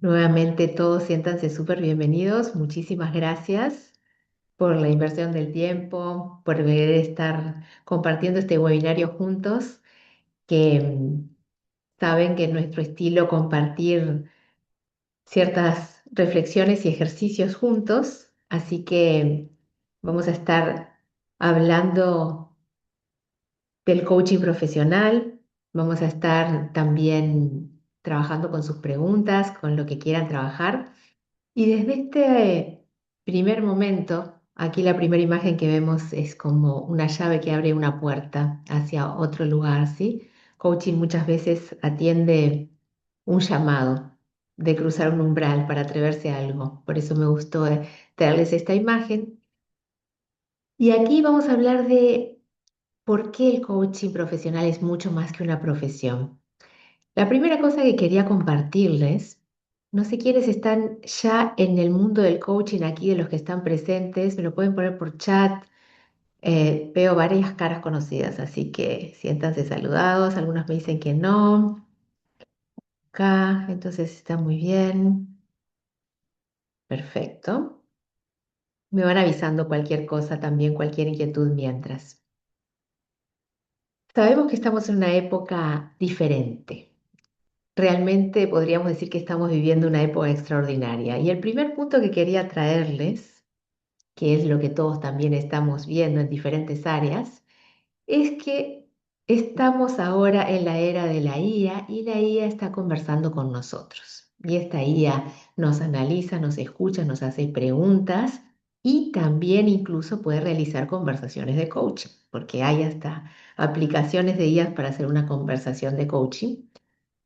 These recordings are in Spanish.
Nuevamente todos siéntanse súper bienvenidos. Muchísimas gracias por la inversión del tiempo, por querer estar compartiendo este webinario juntos, que saben que es nuestro estilo compartir ciertas reflexiones y ejercicios juntos. Así que vamos a estar hablando del coaching profesional. Vamos a estar también trabajando con sus preguntas, con lo que quieran trabajar. Y desde este primer momento, aquí la primera imagen que vemos es como una llave que abre una puerta hacia otro lugar, ¿sí? Coaching muchas veces atiende un llamado de cruzar un umbral para atreverse a algo. Por eso me gustó traerles esta imagen. Y aquí vamos a hablar de por qué el coaching profesional es mucho más que una profesión. La primera cosa que quería compartirles, no sé quiénes están ya en el mundo del coaching aquí, de los que están presentes, me lo pueden poner por chat. Veo varias caras conocidas, así que siéntanse saludados. Algunos me dicen que no, acá, entonces está muy bien. Perfecto. Me van avisando cualquier cosa, también cualquier inquietud mientras. Sabemos que estamos en una época diferente. Realmente podríamos decir que estamos viviendo una época extraordinaria. Y el primer punto que quería traerles, que es lo que todos también estamos viendo en diferentes áreas, es que estamos ahora en la era de la IA y la IA está conversando con nosotros. Y esta IA nos analiza, nos escucha, nos hace preguntas y también incluso puede realizar conversaciones de coaching, porque hay hasta aplicaciones de IA para hacer una conversación de coaching.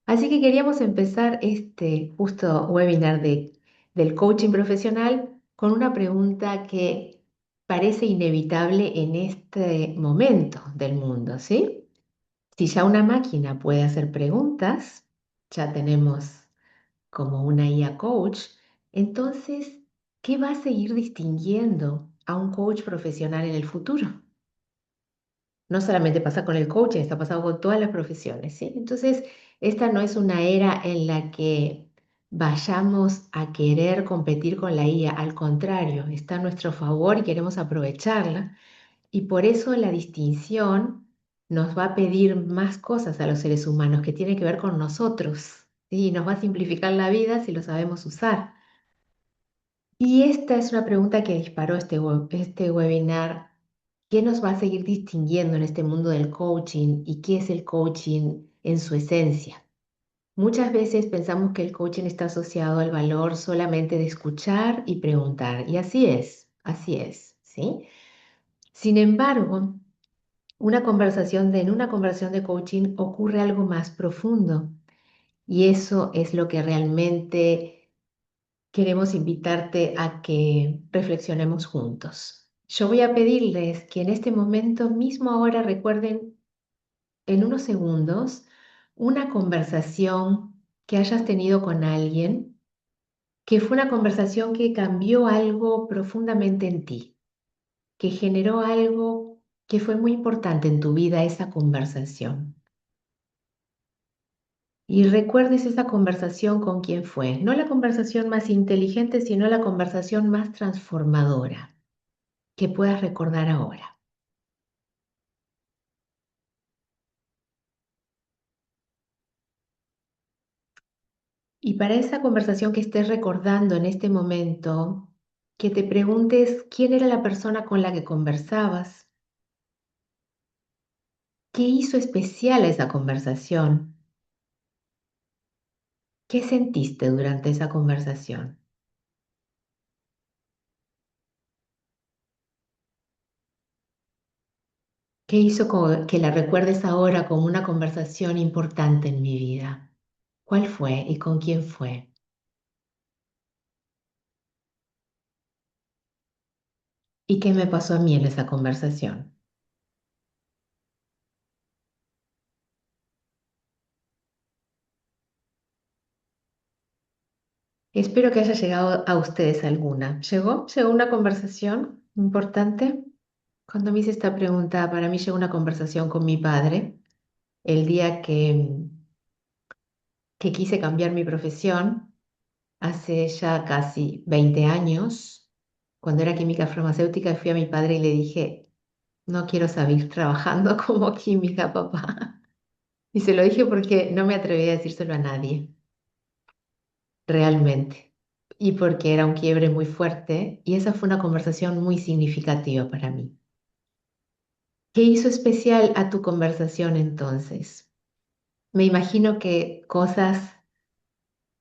Así que queríamos empezar este justo webinar del coaching profesional con una pregunta que parece inevitable en este momento del mundo, ¿sí? Si ya una máquina puede hacer preguntas, ya tenemos como una IA coach, entonces, ¿qué va a seguir distinguiendo a un coach profesional en el futuro? No solamente pasa con el coaching, está pasando con todas las profesiones, ¿sí? Entonces, esta no es una era en la que vayamos a querer competir con la IA, al contrario, está a nuestro favor y queremos aprovecharla. Y por eso la distinción nos va a pedir más cosas a los seres humanos que tiene que ver con nosotros, ¿sí? Y nos va a simplificar la vida si lo sabemos usar. Y esta es una pregunta que disparó este webinar. ¿Qué nos va a seguir distinguiendo en este mundo del coaching y qué es el coaching en su esencia? Muchas veces pensamos que el coaching está asociado al valor solamente de escuchar y preguntar. Y así es, ¿sí? Sin embargo, en una conversación de coaching ocurre algo más profundo y eso es lo que realmente queremos invitarte a que reflexionemos juntos. Yo voy a pedirles que en este momento, mismo ahora, recuerden en unos segundos una conversación que hayas tenido con alguien, que fue una conversación que cambió algo profundamente en ti, que generó algo que fue muy importante en tu vida, esa conversación. Y recuerdes esa conversación con quién fue, no la conversación más inteligente, sino la conversación más transformadora que puedas recordar ahora. Y para esa conversación que estés recordando en este momento, que te preguntes quién era la persona con la que conversabas, qué hizo especial a esa conversación, qué sentiste durante esa conversación, qué hizo que la recuerdes ahora como una conversación importante en mi vida. ¿Cuál fue y con quién fue? ¿Y qué me pasó a mí en esa conversación? Espero que haya llegado a ustedes alguna. ¿Llegó? ¿Llegó una conversación importante? Cuando me hice esta pregunta, para mí llegó una conversación con mi padre el día que quise cambiar mi profesión hace ya casi 20 años, cuando era química farmacéutica, fui a mi padre y le dije, no quiero seguir trabajando como química, papá. Y se lo dije porque no me atreví a decírselo a nadie, realmente. Y porque era un quiebre muy fuerte y esa fue una conversación muy significativa para mí. ¿Qué hizo especial a tu conversación entonces? Me imagino que cosas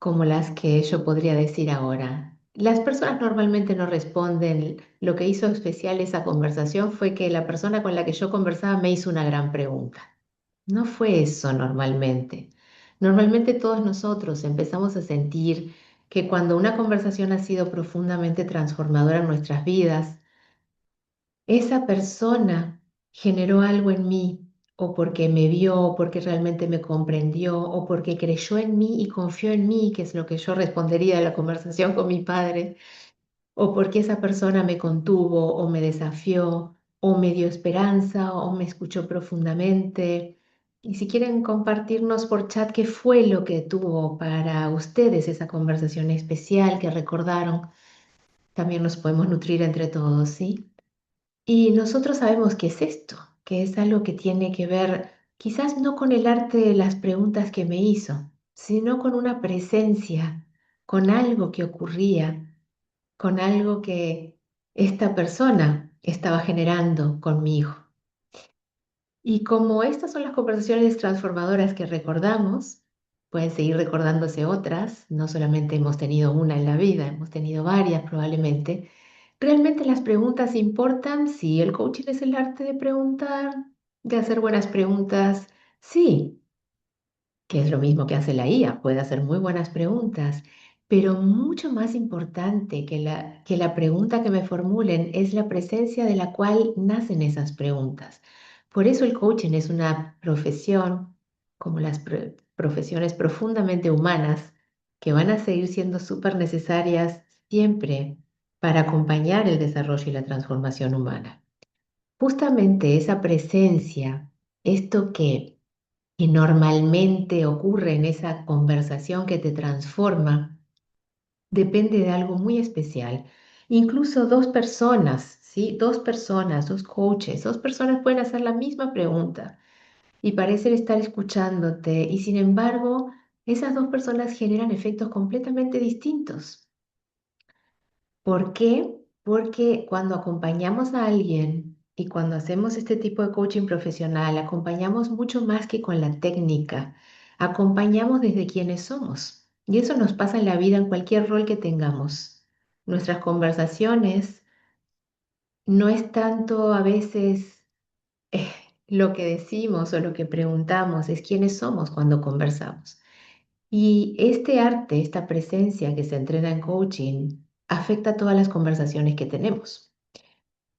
como las que yo podría decir ahora. Las personas normalmente no responden. Lo que hizo especial esa conversación fue que la persona con la que yo conversaba me hizo una gran pregunta. No fue eso normalmente. Normalmente todos nosotros empezamos a sentir que cuando una conversación ha sido profundamente transformadora en nuestras vidas, esa persona generó algo en mí, o porque me vio, o porque realmente me comprendió, o porque creyó en mí y confió en mí, que es lo que yo respondería a la conversación con mi padre, o porque esa persona me contuvo, o me desafió, o me dio esperanza, o me escuchó profundamente. Y si quieren compartirnos por chat qué fue lo que tuvo para ustedes esa conversación especial que recordaron, también nos podemos nutrir entre todos, ¿sí? Y nosotros sabemos qué es esto, que es algo que tiene que ver quizás no con el arte de las preguntas que me hizo, sino con una presencia, con algo que ocurría, con algo que esta persona estaba generando conmigo. Y como estas son las conversaciones transformadoras que recordamos, pueden seguir recordándose otras, no solamente hemos tenido una en la vida, hemos tenido varias probablemente. ¿Realmente las preguntas importan? Sí, el coaching es el arte de preguntar, de hacer buenas preguntas. Sí, que es lo mismo que hace la IA, puede hacer muy buenas preguntas, pero mucho más importante que la pregunta que me formulen es la presencia de la cual nacen esas preguntas. Por eso el coaching es una profesión, como las profesiones profundamente humanas, que van a seguir siendo súper necesarias siempre para acompañar el desarrollo y la transformación humana. Justamente esa presencia, esto que normalmente ocurre en esa conversación que te transforma, depende de algo muy especial. Incluso dos personas, ¿sí? Dos personas, dos coaches, dos personas pueden hacer la misma pregunta y parecen estar escuchándote y sin embargo, esas dos personas generan efectos completamente distintos. ¿Por qué? Porque cuando acompañamos a alguien y cuando hacemos este tipo de coaching profesional, acompañamos mucho más que con la técnica, acompañamos desde quienes somos. Y eso nos pasa en la vida en cualquier rol que tengamos. Nuestras conversaciones no es tanto a veces eh, lo que decimos o lo que preguntamos, es quiénes somos cuando conversamos. Y este arte, esta presencia que se entrena en coaching, afecta a todas las conversaciones que tenemos.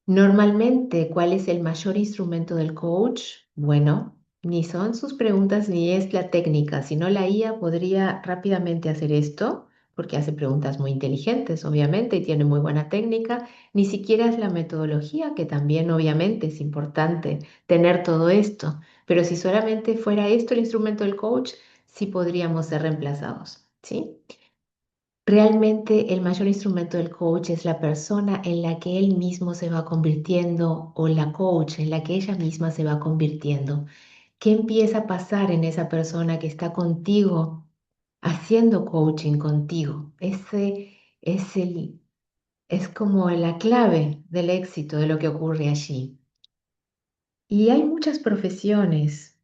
Normalmente, ¿cuál es el mayor instrumento del coach? Bueno, ni son sus preguntas ni es la técnica, sino la IA podría rápidamente hacer esto, porque hace preguntas muy inteligentes, obviamente, y tiene muy buena técnica. Ni siquiera es la metodología, que también obviamente es importante tener todo esto. Pero si solamente fuera esto el instrumento del coach, sí podríamos ser reemplazados, ¿sí? Realmente el mayor instrumento del coach es la persona en la que él mismo se va convirtiendo o la coach en la que ella misma se va convirtiendo. ¿Qué empieza a pasar en esa persona que está contigo haciendo coaching contigo? Ese es como la clave del éxito de lo que ocurre allí. Y hay muchas profesiones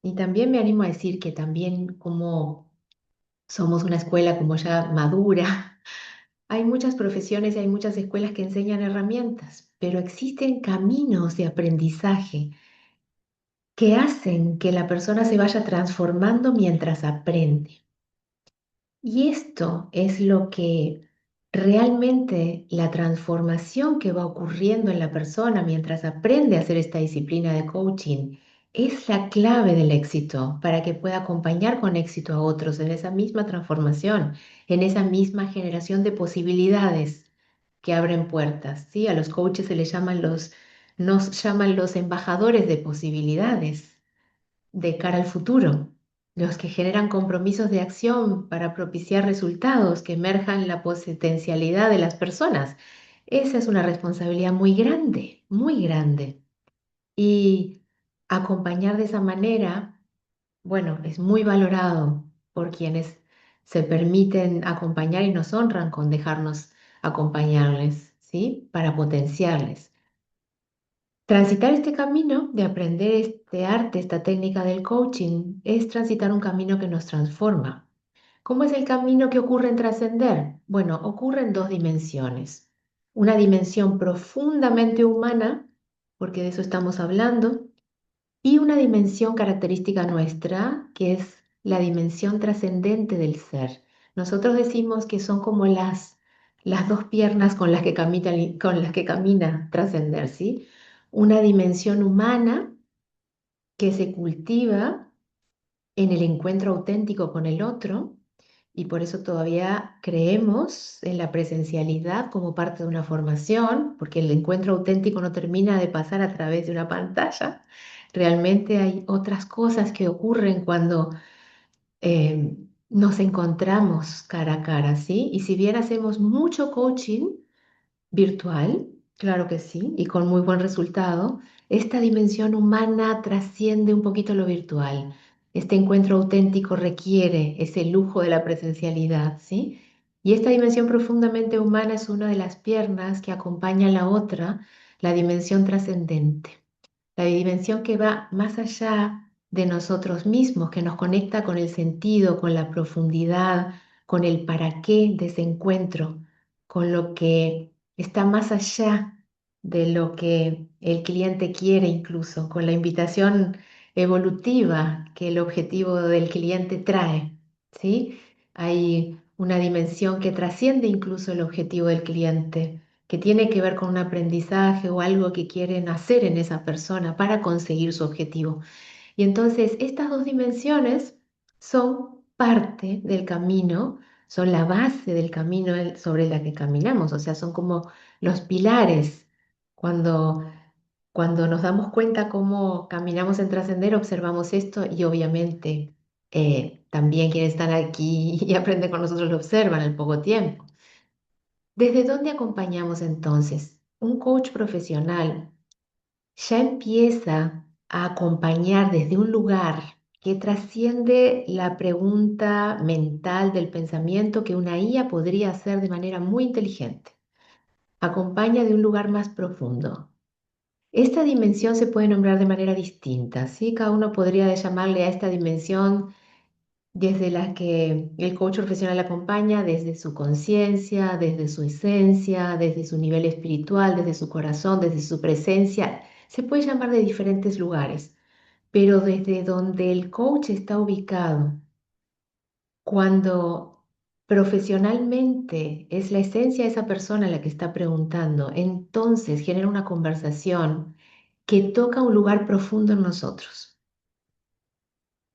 y también me animo a decir que también como somos una escuela como ya madura. Hay muchas profesiones y hay muchas escuelas que enseñan herramientas, pero existen caminos de aprendizaje que hacen que la persona se vaya transformando mientras aprende. Y esto es lo que realmente la transformación que va ocurriendo en la persona mientras aprende a hacer esta disciplina de coaching es la clave del éxito para que pueda acompañar con éxito a otros en esa misma transformación, en esa misma generación de posibilidades que abren puertas, ¿sí? A los coaches se les llaman nos llaman los embajadores de posibilidades de cara al futuro. los que generan compromisos de acción para propiciar resultados que emerjan la potencialidad de las personas. Esa es una responsabilidad muy grande, muy grande. Y acompañar de esa manera, bueno, es muy valorado por quienes se permiten acompañar y nos honran con dejarnos acompañarles, ¿sí? Para potenciarles. Transitar este camino de aprender este arte, esta técnica del coaching, es transitar un camino que nos transforma. ¿Cómo es el camino que ocurre en trascender? Bueno, ocurre en dos dimensiones. Una dimensión profundamente humana, porque de eso estamos hablando, y una dimensión característica nuestra, que es la dimensión trascendente del ser. Nosotros decimos que son como las dos piernas con las que camina trascender, ¿sí? Una dimensión humana que se cultiva en el encuentro auténtico con el otro, y por eso todavía creemos en la presencialidad como parte de una formación, porque el encuentro auténtico no termina de pasar a través de una pantalla. Realmente hay otras cosas que ocurren cuando eh, nos encontramos cara a cara, ¿sí? Y si bien hacemos mucho coaching, virtual, claro que sí, y con muy buen resultado. Esta dimensión humana trasciende un poquito lo virtual. Este encuentro auténtico requiere ese lujo de la presencialidad, ¿sí? Y esta dimensión profundamente humana es una de las piernas que acompaña a la otra, la dimensión trascendente, la dimensión que va más allá de nosotros mismos, que nos conecta con el sentido, con la profundidad, con el para qué de ese encuentro, con lo que está más allá de lo que el cliente quiere incluso, con la invitación evolutiva que el objetivo del cliente trae, ¿sí? Hay una dimensión que trasciende incluso el objetivo del cliente, que tiene que ver con un aprendizaje o algo que quieren hacer en esa persona para conseguir su objetivo. Y entonces estas dos dimensiones son parte del camino, son la base del camino sobre la que caminamos, o sea, son como los pilares. Cuando, cuando nos damos cuenta cómo caminamos en trascender, observamos esto y obviamente también quienes están aquí y aprenden con nosotros lo observan al poco tiempo. ¿Desde dónde acompañamos entonces? Un coach profesional ya empieza a acompañar desde un lugar que trasciende la pregunta mental del pensamiento que una IA podría hacer de manera muy inteligente. Acompaña de un lugar más profundo. Esta dimensión se puede nombrar de manera distinta, ¿sí? Cada uno podría llamarle a esta dimensión desde la que el coach profesional acompaña, desde su conciencia, desde su esencia, desde su nivel espiritual, desde su corazón, desde su presencia. Se puede llamar de diferentes lugares, pero desde donde el coach está ubicado, cuando profesionalmente es la esencia de esa persona la que está preguntando, entonces genera una conversación que toca un lugar profundo en nosotros.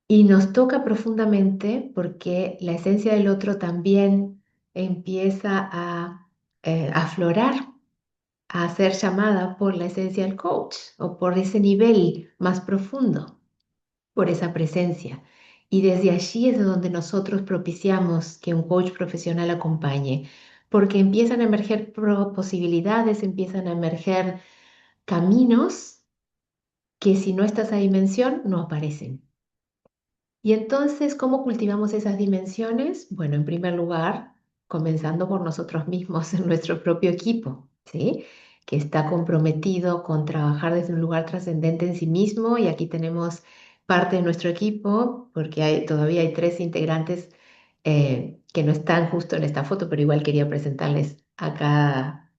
Y nos toca profundamente porque la esencia del otro también empieza a aflorar, a ser llamada por la esencia del coach o por ese nivel más profundo, por esa presencia. Y desde allí es de donde nosotros propiciamos que un coach profesional acompañe, porque empiezan a emerger posibilidades, empiezan a emerger caminos que si no está esa dimensión no aparecen. Y entonces, ¿cómo cultivamos esas dimensiones? Bueno, en primer lugar, comenzando por nosotros mismos en nuestro propio equipo, ¿sí? Que está comprometido con trabajar desde un lugar trascendente en sí mismo. Y aquí tenemos parte de nuestro equipo, porque todavía hay tres integrantes que no están justo en esta foto, pero igual quería presentarles acá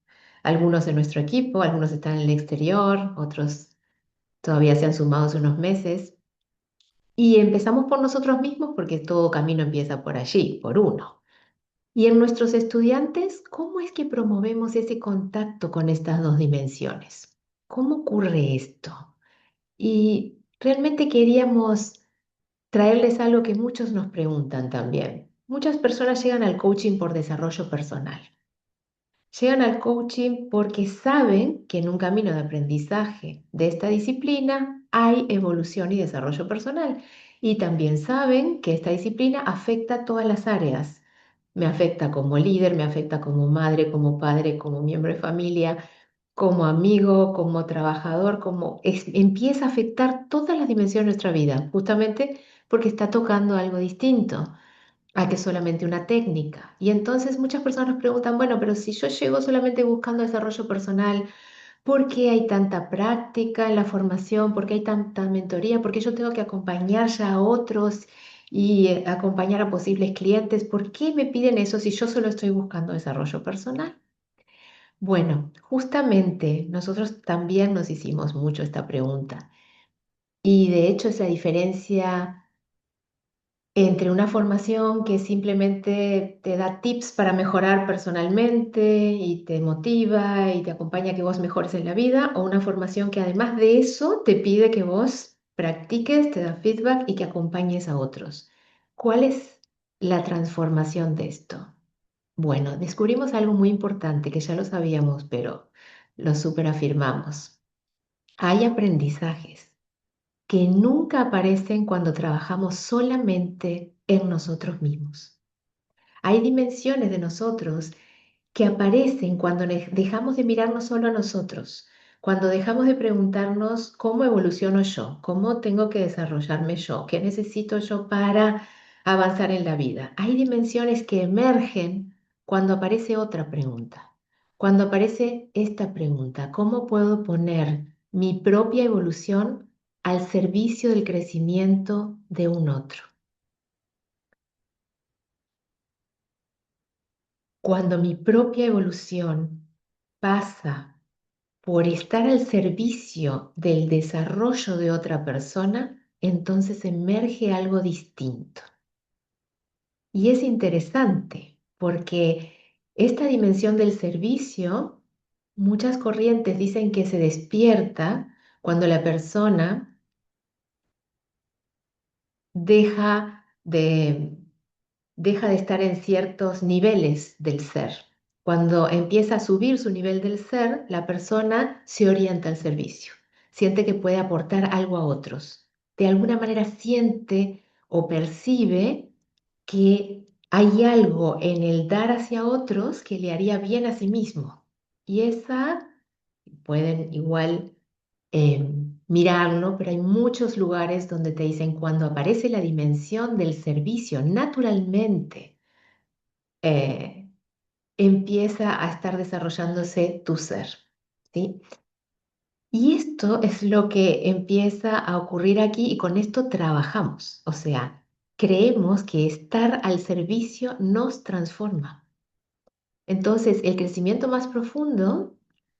algunos de nuestro equipo. Algunos están en el exterior, otros todavía se han sumado hace unos meses. Y empezamos por nosotros mismos porque todo camino empieza por allí, por uno. Y en nuestros estudiantes, ¿cómo es que promovemos ese contacto con estas dos dimensiones? ¿Cómo ocurre esto? Y realmente queríamos traerles algo que muchos nos preguntan también. Muchas personas llegan al coaching por desarrollo personal. Llegan al coaching porque saben que en un camino de aprendizaje de esta disciplina hay evolución y desarrollo personal. Y también saben que esta disciplina afecta a todas las áreas. Me afecta como líder, me afecta como madre, como padre, como miembro de familia, como amigo, como trabajador, empieza a afectar todas las dimensiones de nuestra vida, justamente porque está tocando algo distinto a que solamente una técnica. Y entonces muchas personas nos preguntan, bueno, pero si yo llego solamente buscando desarrollo personal, ¿por qué hay tanta práctica en la formación? ¿Por qué hay tanta mentoría? ¿Por qué yo tengo que acompañar ya a otros y acompañar a posibles clientes? ¿Por qué me piden eso si yo solo estoy buscando desarrollo personal? Bueno, justamente nosotros también nos hicimos mucho esta pregunta y de hecho es la diferencia entre una formación que simplemente te da tips para mejorar personalmente y te motiva y te acompaña a que vos mejores en la vida, o una formación que además de eso te pide que vos practiques, te da feedback y que acompañes a otros. ¿Cuál es la transformación de esto? Bueno, descubrimos algo muy importante que ya lo sabíamos, pero lo superafirmamos. Hay aprendizajes que nunca aparecen cuando trabajamos solamente en nosotros mismos. Hay dimensiones de nosotros que aparecen cuando dejamos de mirarnos solo a nosotros, cuando dejamos de preguntarnos cómo evoluciono yo, cómo tengo que desarrollarme yo, qué necesito yo para avanzar en la vida. Hay dimensiones que emergen cuando aparece otra pregunta, cuando aparece esta pregunta, ¿cómo puedo poner mi propia evolución al servicio del crecimiento de un otro? Cuando mi propia evolución pasa por estar al servicio del desarrollo de otra persona, entonces emerge algo distinto. Y es interesante porque esta dimensión del servicio, muchas corrientes dicen que se despierta cuando la persona deja de deja de estar en ciertos niveles del ser. Cuando empieza a subir su nivel del ser, la persona se orienta al servicio, siente que puede aportar algo a otros. De alguna manera siente o percibe que hay algo en el dar hacia otros que le haría bien a sí mismo. Y esa pueden igual mirarlo, pero hay muchos lugares donde te dicen cuando aparece la dimensión del servicio naturalmente, eh, empieza a estar desarrollándose tu ser, ¿sí? Y esto es lo que empieza a ocurrir aquí y con esto trabajamos, o sea, creemos que estar al servicio nos transforma. Entonces, el crecimiento más profundo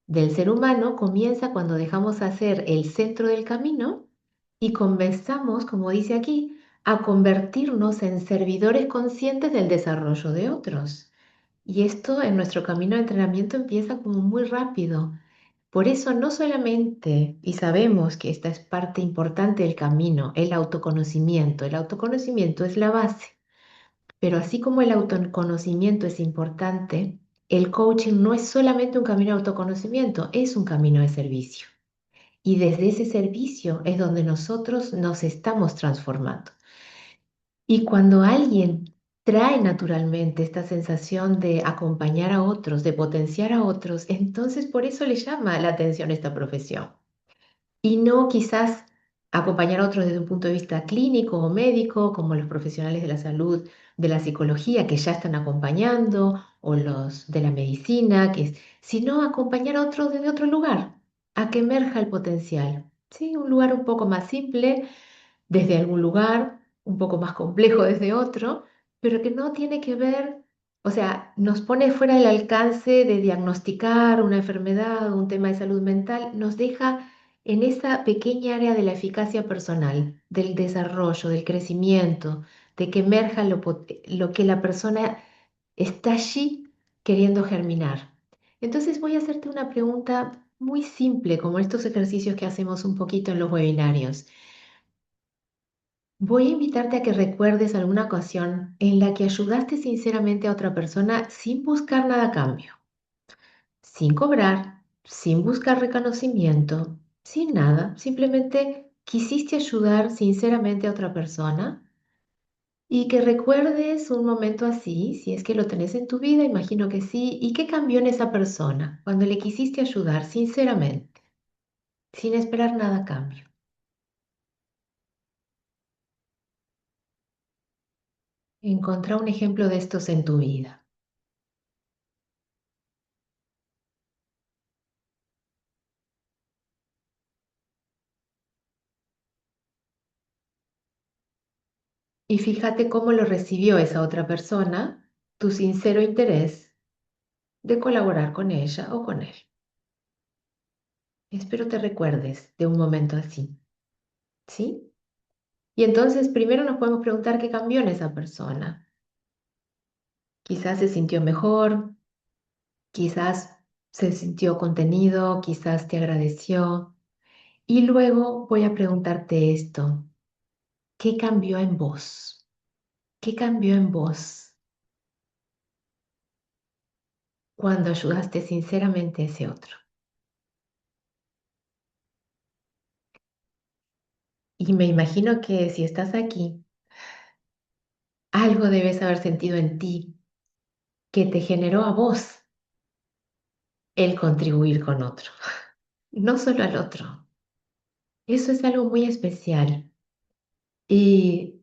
del ser humano comienza cuando dejamos hacer el centro del camino y comenzamos, como dice aquí, a convertirnos en servidores conscientes del desarrollo de otros. Y esto en nuestro camino de entrenamiento empieza como muy rápido. Por eso no solamente, y sabemos que esta es parte importante del camino, el autoconocimiento es la base. Pero así como el autoconocimiento es importante, el coaching no es solamente un camino de autoconocimiento, es un camino de servicio. Y desde ese servicio es donde nosotros nos estamos transformando. Y cuando alguien trae naturalmente esta sensación de acompañar a otros, de potenciar a otros, entonces por eso le llama la atención esta profesión y no quizás acompañar a otros desde un punto de vista clínico o médico, como los profesionales de la salud, de la psicología que ya están acompañando, o los de la medicina, sino acompañar a otros desde otro lugar, a que emerja el potencial. ¿Sí? Un lugar un poco más simple, desde algún lugar, un poco más complejo desde otro, pero que no tiene que ver, o sea, nos pone fuera del alcance de diagnosticar una enfermedad o un tema de salud mental, nos deja en esa pequeña área de la eficacia personal, del desarrollo, del crecimiento, de que emerja lo que la persona está allí queriendo germinar. Entonces voy a hacerte una pregunta muy simple, como estos ejercicios que hacemos un poquito en los webinarios. Voy a invitarte a que recuerdes alguna ocasión en la que ayudaste sinceramente a otra persona sin buscar nada a cambio, sin cobrar, sin buscar reconocimiento, sin nada, simplemente quisiste ayudar sinceramente a otra persona y que recuerdes un momento así, si es que lo tenés en tu vida, imagino que sí, y qué cambió en esa persona cuando le quisiste ayudar sinceramente, sin esperar nada a cambio. Encontrá un ejemplo de estos en tu vida. Y fíjate cómo lo recibió esa otra persona, tu sincero interés de colaborar con ella o con él. Espero te recuerdes de un momento así, ¿sí? Y entonces primero nos podemos preguntar qué cambió en esa persona. Quizás se sintió mejor, quizás se sintió contenido, quizás te agradeció. Y luego voy a preguntarte esto, ¿qué cambió en vos? ¿Qué cambió en vos cuando ayudaste sinceramente a ese otro? Y me imagino que si estás aquí, algo debes haber sentido en ti que te generó a vos el contribuir con otro, no solo al otro. Eso es algo muy especial. Y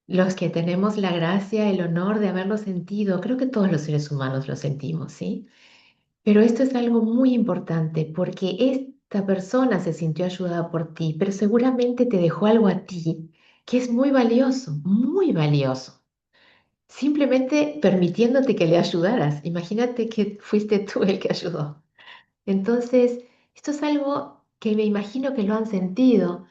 los que tenemos la gracia, el honor de haberlo sentido, creo que todos los seres humanos lo sentimos, ¿sí? Pero esto es algo muy importante porque esta persona se sintió ayudada por ti, pero seguramente te dejó algo a ti que es muy valioso, muy valioso. Simplemente permitiéndote que le ayudaras. Imagínate que fuiste tú el que ayudó. Entonces, esto es algo que me imagino que lo han sentido.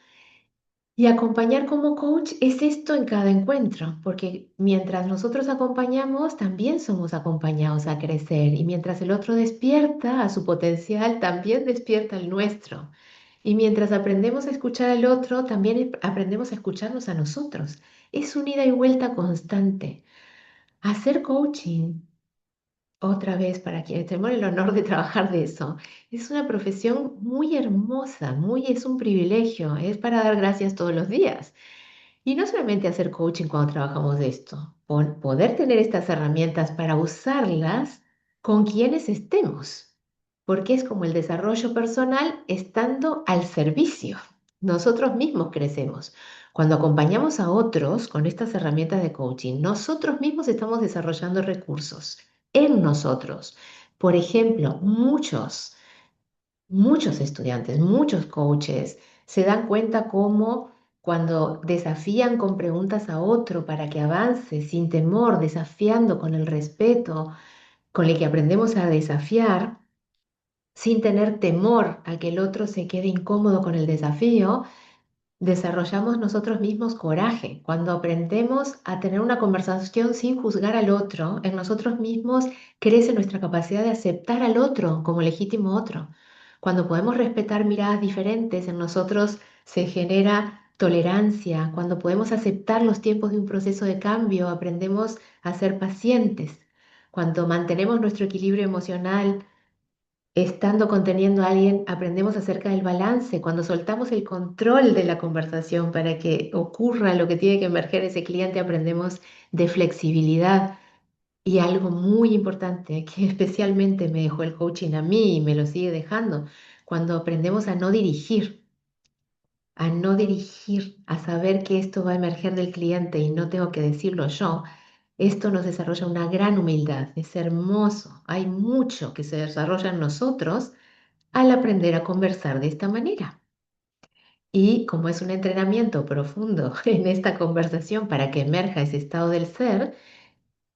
Y acompañar como coach es esto en cada encuentro, porque mientras nosotros acompañamos, también somos acompañados a crecer. Y mientras el otro despierta a su potencial, también despierta el nuestro. Y mientras aprendemos a escuchar al otro, también aprendemos a escucharnos a nosotros. Es un ida y vuelta constante. Hacer coaching, otra vez, para quienes tenemos el honor de trabajar de eso, es una profesión muy hermosa, es un privilegio, es para dar gracias todos los días. Y no solamente hacer coaching cuando trabajamos de esto, poder tener estas herramientas para usarlas con quienes estemos, porque es como el desarrollo personal estando al servicio. Nosotros mismos crecemos. Cuando acompañamos a otros con estas herramientas de coaching, nosotros mismos estamos desarrollando recursos en nosotros. Por ejemplo, muchos estudiantes, muchos coaches se dan cuenta cómo cuando desafían con preguntas a otro para que avance sin temor, desafiando con el respeto con el que aprendemos a desafiar, sin tener temor a que el otro se quede incómodo con el desafío, desarrollamos nosotros mismos coraje. Cuando aprendemos a tener una conversación sin juzgar al otro, en nosotros mismos crece nuestra capacidad de aceptar al otro como legítimo otro. Cuando podemos respetar miradas diferentes, en nosotros se genera tolerancia. Cuando podemos aceptar los tiempos de un proceso de cambio, aprendemos a ser pacientes. Cuando mantenemos nuestro equilibrio emocional, estando conteniendo a alguien, aprendemos acerca del balance. Cuando soltamos el control de la conversación para que ocurra lo que tiene que emerger ese cliente, aprendemos de flexibilidad. Y algo muy importante que especialmente me dejó el coaching a mí y me lo sigue dejando, cuando aprendemos a no dirigir, a saber que esto va a emerger del cliente y no tengo que decirlo yo, esto nos desarrolla una gran humildad. Es hermoso. Hay mucho que se desarrolla en nosotros al aprender a conversar de esta manera. Y como es un entrenamiento profundo en esta conversación para que emerja ese estado del ser,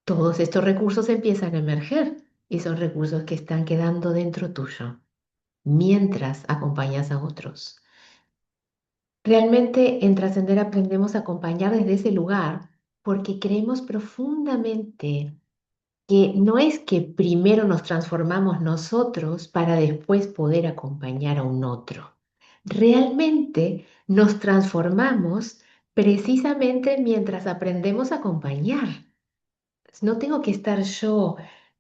todos estos recursos empiezan a emerger y son recursos que están quedando dentro tuyo mientras acompañas a otros. Realmente en Trascender aprendemos a acompañar desde ese lugar porque creemos profundamente que no es que primero nos transformamos nosotros para después poder acompañar a un otro. Realmente nos transformamos precisamente mientras aprendemos a acompañar. No tengo que estar yo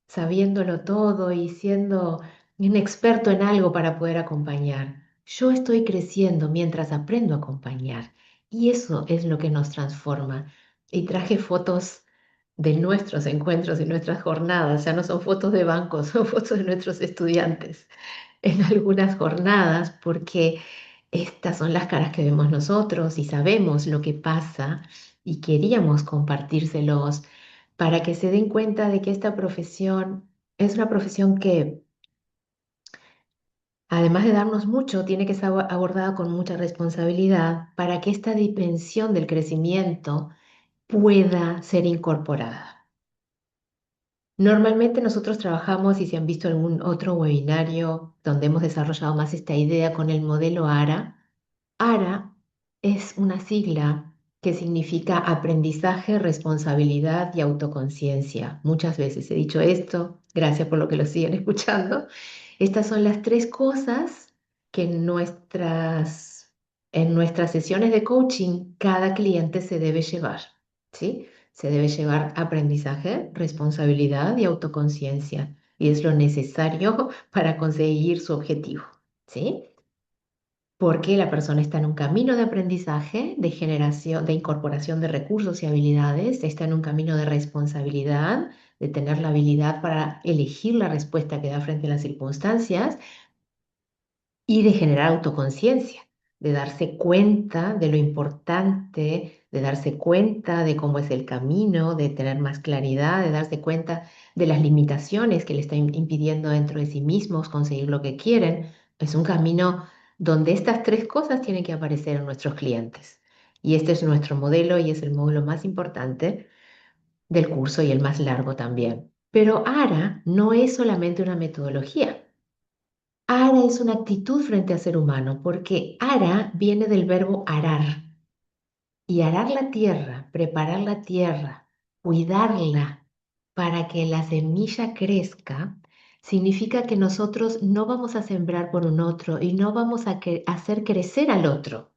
sabiéndolo todo y siendo un experto en algo para poder acompañar. Yo estoy creciendo mientras aprendo a acompañar y eso es lo que nos transforma. Y traje fotos de nuestros encuentros y nuestras jornadas, ya no son fotos de bancos, son fotos de nuestros estudiantes en algunas jornadas, porque estas son las caras que vemos nosotros y sabemos lo que pasa y queríamos compartírselos para que se den cuenta de que esta profesión es una profesión que, además de darnos mucho, tiene que ser abordada con mucha responsabilidad para que esta dimensión del crecimiento pueda ser incorporada. Normalmente nosotros trabajamos, y si han visto algún otro webinario donde hemos desarrollado más esta idea con el modelo ARA. ARA es una sigla que significa aprendizaje, responsabilidad y autoconciencia. Muchas veces he dicho esto, gracias por lo que lo siguen escuchando. Estas son las tres cosas que en nuestras sesiones de coaching cada cliente se debe llevar, ¿sí? Se debe llevar aprendizaje, responsabilidad y autoconciencia. Y es lo necesario para conseguir su objetivo, ¿sí? Porque la persona está en un camino de aprendizaje, de generación, de incorporación de recursos y habilidades, está en un camino de responsabilidad, de tener la habilidad para elegir la respuesta que da frente a las circunstancias y de generar autoconciencia, de darse cuenta de lo importante, de darse cuenta de cómo es el camino, de tener más claridad, de darse cuenta de las limitaciones que le están impidiendo dentro de sí mismos conseguir lo que quieren. Es un camino donde estas tres cosas tienen que aparecer en nuestros clientes. Y este es nuestro modelo y es el módulo más importante del curso y el más largo también. Pero ARA no es solamente una metodología. Ara es una actitud frente al ser humano, porque ara viene del verbo arar. Y arar la tierra, preparar la tierra, cuidarla para que la semilla crezca, significa que nosotros no vamos a sembrar por un otro y no vamos a hacer crecer al otro.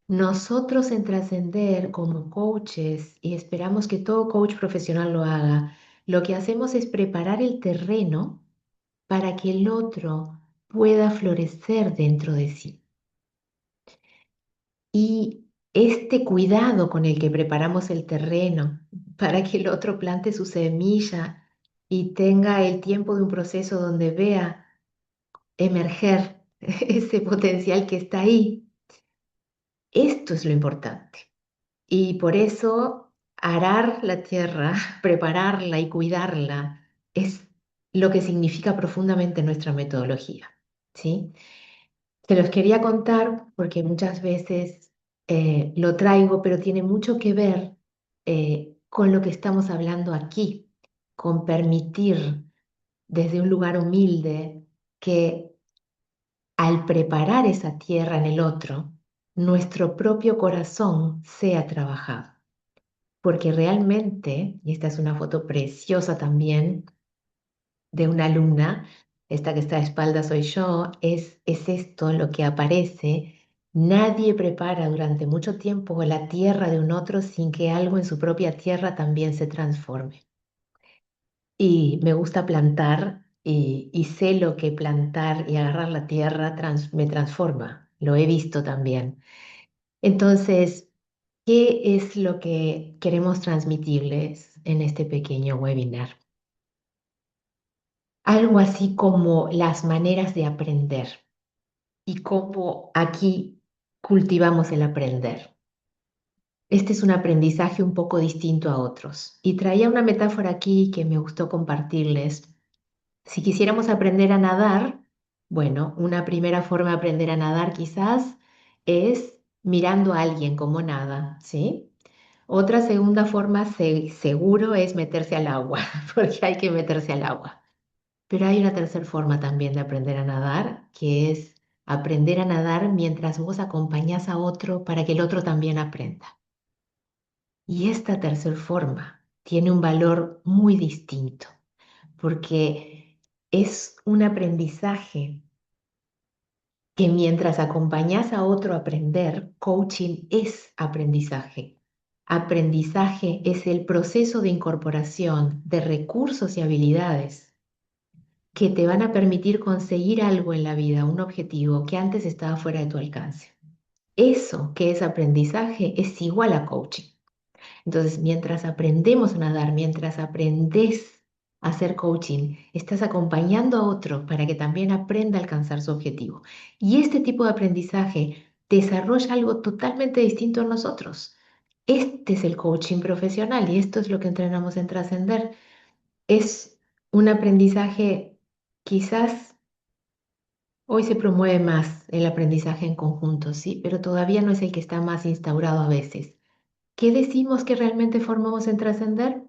Nosotros en trascender como coaches, y esperamos que todo coach profesional lo haga, lo que hacemos es preparar el terreno para que el otro pueda florecer dentro de sí. Y este cuidado con el que preparamos el terreno para que el otro plante su semilla y tenga el tiempo de un proceso donde vea emerger ese potencial que está ahí, esto es lo importante. Y por eso arar la tierra, prepararla y cuidarla es lo que significa profundamente nuestra metodología, ¿sí? Te los quería contar porque muchas veces lo traigo, pero tiene mucho que ver con lo que estamos hablando aquí, con permitir desde un lugar humilde que al preparar esa tierra en el otro, nuestro propio corazón sea trabajado. Porque realmente, y esta es una foto preciosa también, de una alumna, esta que está de espaldas soy yo, es esto lo que aparece. Nadie prepara durante mucho tiempo la tierra de un otro sin que algo en su propia tierra también se transforme. Y me gusta plantar y sé lo que plantar y agarrar la tierra me transforma. Lo he visto también. Entonces, ¿qué es lo que queremos transmitirles en este pequeño webinar? Algo así como las maneras de aprender y cómo aquí cultivamos el aprender. Este es un aprendizaje un poco distinto a otros. Y traía una metáfora aquí que me gustó compartirles. Si quisiéramos aprender a nadar, bueno, una primera forma de aprender a nadar quizás es mirando a alguien como nada, ¿sí? Otra segunda forma seguro es meterse al agua, porque hay que meterse al agua. Pero hay una tercera forma también de aprender a nadar, que es aprender a nadar mientras vos acompañás a otro para que el otro también aprenda. Y esta tercera forma tiene un valor muy distinto, porque es un aprendizaje que mientras acompañás a otro a aprender, coaching es aprendizaje. Aprendizaje es el proceso de incorporación de recursos y habilidades que te van a permitir conseguir algo en la vida, un objetivo que antes estaba fuera de tu alcance. Eso que es aprendizaje es igual a coaching. Entonces, mientras aprendemos a nadar, mientras aprendes a hacer coaching, estás acompañando a otro para que también aprenda a alcanzar su objetivo. Y este tipo de aprendizaje desarrolla algo totalmente distinto en nosotros. Este es el coaching profesional y esto es lo que entrenamos en Trascender. Es un aprendizaje, quizás hoy se promueve más el aprendizaje en conjunto, sí, pero todavía no es el que está más instaurado a veces. ¿Qué decimos que realmente formamos en Trascender?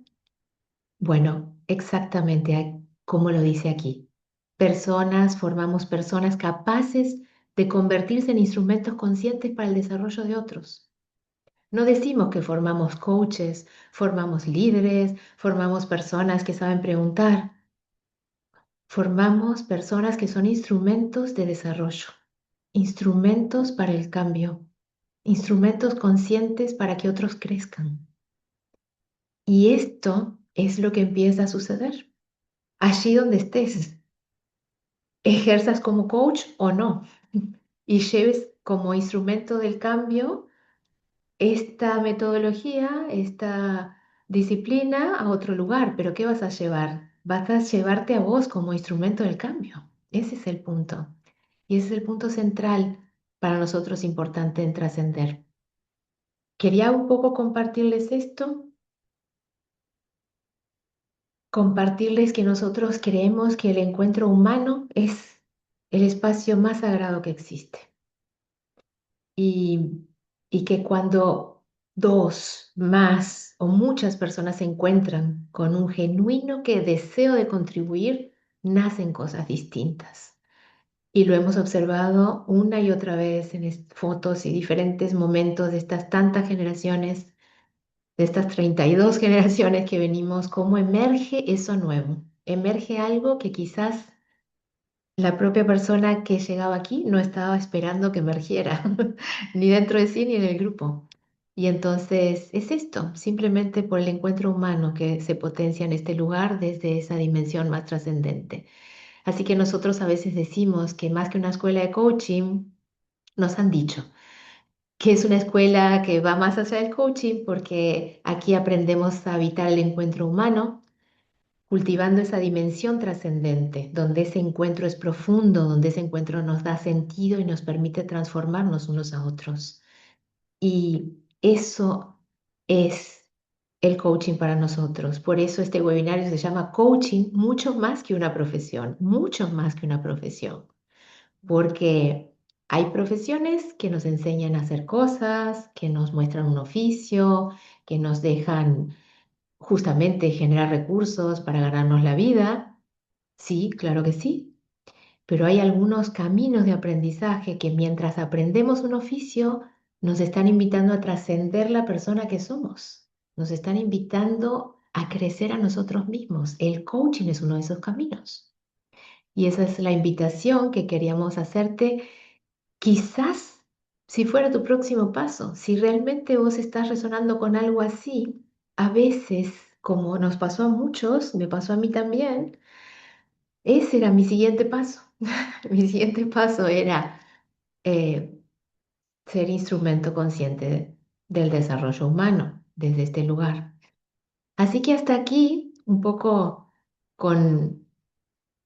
Bueno, exactamente como lo dice aquí. Personas, formamos personas capaces de convertirse en instrumentos conscientes para el desarrollo de otros. No decimos que formamos coaches, formamos líderes, formamos personas que saben preguntar. Formamos personas que son instrumentos de desarrollo, instrumentos para el cambio, instrumentos conscientes para que otros crezcan. Y esto es lo que empieza a suceder. Allí donde estés, ejerzas como coach o no, y lleves como instrumento del cambio esta metodología, esta disciplina a otro lugar. Pero ¿qué vas a llevar? Vas a llevarte a vos como instrumento del cambio. Ese es el punto. Y ese es el punto central para nosotros importante en trascender. Quería un poco compartirles esto, compartirles que nosotros creemos que el encuentro humano es el espacio más sagrado que existe y, y que cuando dos, más o muchas personas se encuentran con un genuino deseo de contribuir, nacen cosas distintas. Y lo hemos observado una y otra vez en fotos y diferentes momentos de estas tantas generaciones, de estas 32 generaciones que venimos, cómo emerge eso nuevo. Emerge algo que quizás la propia persona que llegaba aquí no estaba esperando que emergiera, ni dentro de sí ni en el grupo. Y entonces es esto, simplemente por el encuentro humano que se potencia en este lugar desde esa dimensión más trascendente. Así que nosotros a veces decimos que más que una escuela de coaching, nos han dicho que es una escuela que va más allá del coaching porque aquí aprendemos a habitar el encuentro humano, cultivando esa dimensión trascendente, donde ese encuentro es profundo, donde ese encuentro nos da sentido y nos permite transformarnos unos a otros. Y eso es el coaching para nosotros. Por eso este webinario se llama Coaching, mucho más que una profesión, mucho más que una profesión, porque hay profesiones que nos enseñan a hacer cosas, que nos muestran un oficio, que nos dejan justamente generar recursos para ganarnos la vida. Sí, claro que sí, pero hay algunos caminos de aprendizaje que mientras aprendemos un oficio nos están invitando a trascender la persona que somos, nos están invitando a crecer a nosotros mismos. El coaching es uno de esos caminos y esa es la invitación que queríamos hacerte. Quizás si fuera tu próximo paso, si realmente vos estás resonando con algo así, a veces, como nos pasó a muchos, me pasó a mí también, ese era mi siguiente paso. Mi siguiente paso era eh, ser instrumento consciente del desarrollo humano desde este lugar. Así que hasta aquí, un poco con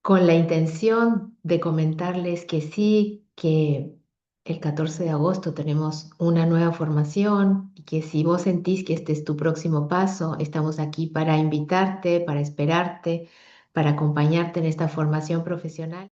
con la intención de comentarles que sí, que el 14 de agosto tenemos una nueva formación y que si vos sentís que este es tu próximo paso, estamos aquí para invitarte, para esperarte, para acompañarte en esta formación profesional.